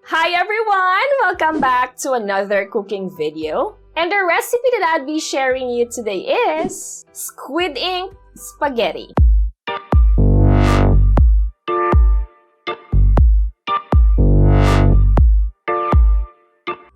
Hi everyone! Welcome back to another cooking video. And the recipe that I'll be sharing you today is Squid Ink Spaghetti.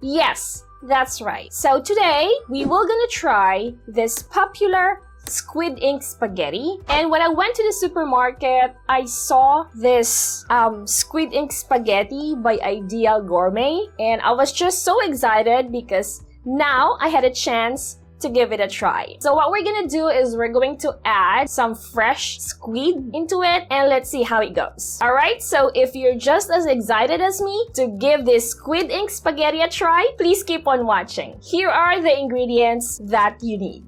Yes, that's right. So today, we will gonna try this popular Squid Ink Spaghetti. And when I went to the supermarket, I saw this Squid Ink Spaghetti by Ideal Gourmet. And I was just so excited because now I had a chance to give it a try. So what we're gonna do is we're going to add some fresh squid into it and let's see how it goes. Alright, so if you're just as excited as me to give this Squid Ink Spaghetti a try, please keep on watching. Here are the ingredients that you need.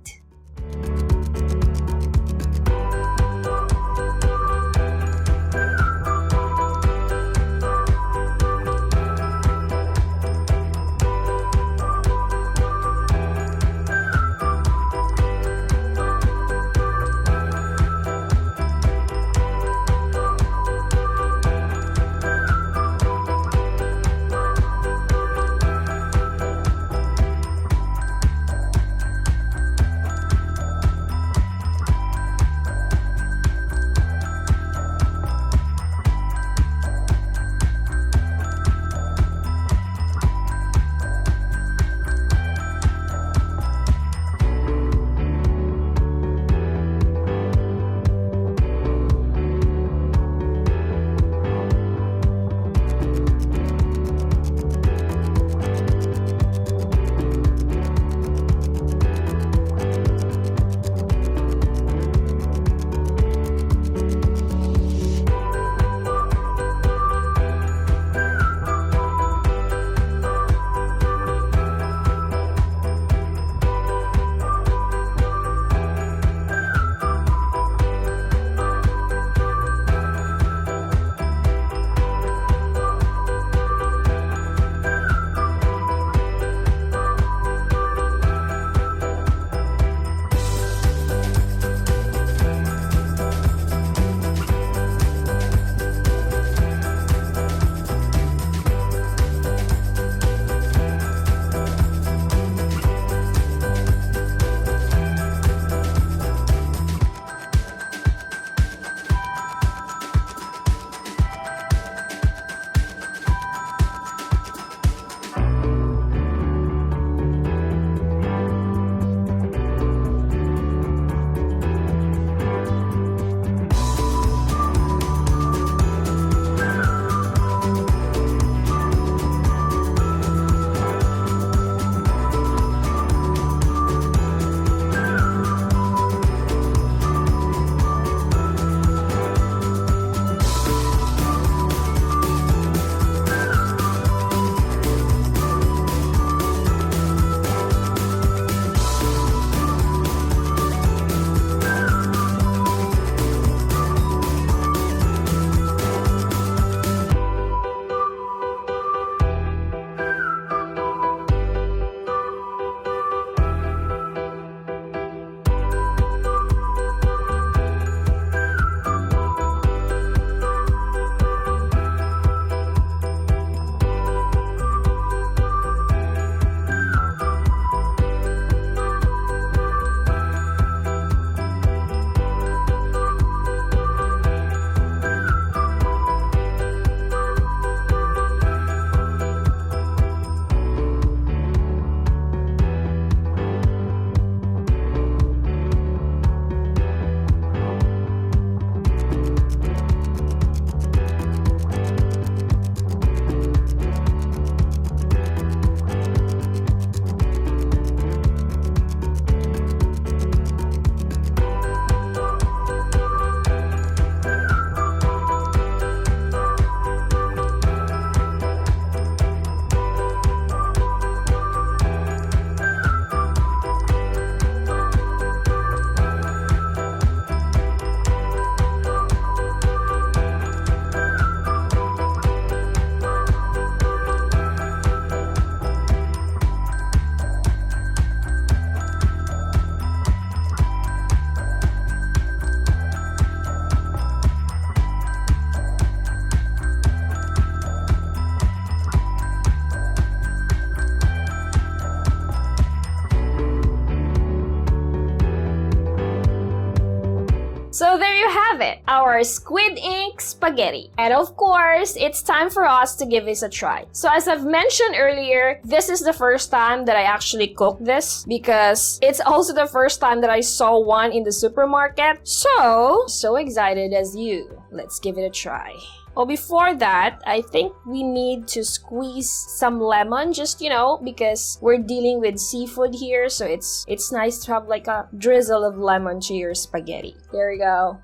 So there you have it, our Squid Ink Spaghetti. And of course, it's time for us to give this a try. So as I've mentioned earlier, this is the first time that I actually cooked this because it's also the first time that I saw one in the supermarket. So excited as you. Let's give it a try. Well, before that, I think we need to squeeze some lemon, just, because we're dealing with seafood here, so it's nice to have like a drizzle of lemon to your spaghetti. There we go.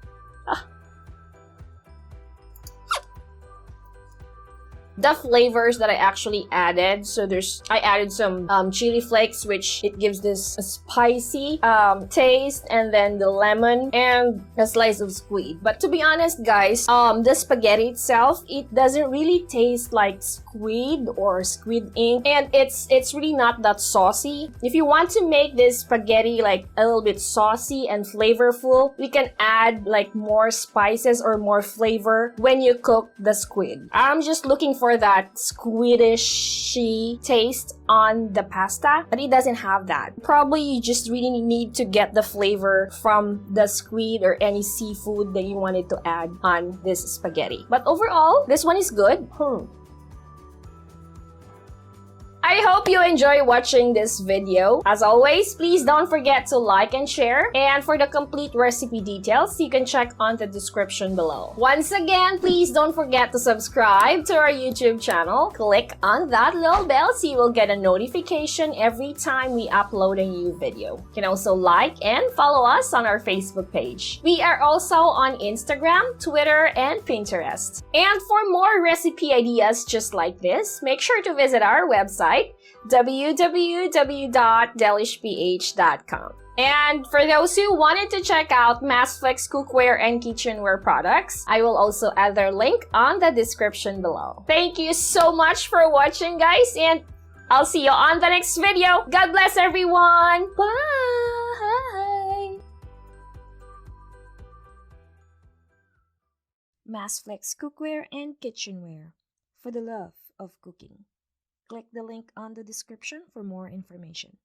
The flavors that I actually added, so I added some chili flakes, which it gives this spicy taste, and then the lemon and a slice of squid. But to be honest, guys, the spaghetti itself, it doesn't really taste like squid or squid ink, and it's really not that saucy. If you want to make this spaghetti like a little bit saucy and flavorful, we can add like more spices or more flavor when you cook the squid. I'm just looking for that squidishy taste on the pasta, but it doesn't have that. Probably you just really need to get the flavor from the squid or any seafood that you wanted to add on this spaghetti. But overall, this one is good. I hope you enjoy watching this video. As always, please don't forget to like and share. And for the complete recipe details, you can check on the description below. Once again, please don't forget to subscribe to our YouTube channel. Click on that little bell so you will get a notification every time we upload a new video. You can also like and follow us on our Facebook page. We are also on Instagram, Twitter, and Pinterest. And for more recipe ideas just like this, make sure to visit our website, www.delishph.com. And for those who wanted to check out Flakes cookware and kitchenware products, I will also add their link on the description below. Thank you so much for watching, guys, and I'll see you on the next video. God bless everyone. Bye. Flakes cookware and kitchenware for the love of cooking. Click the link on the description for more information.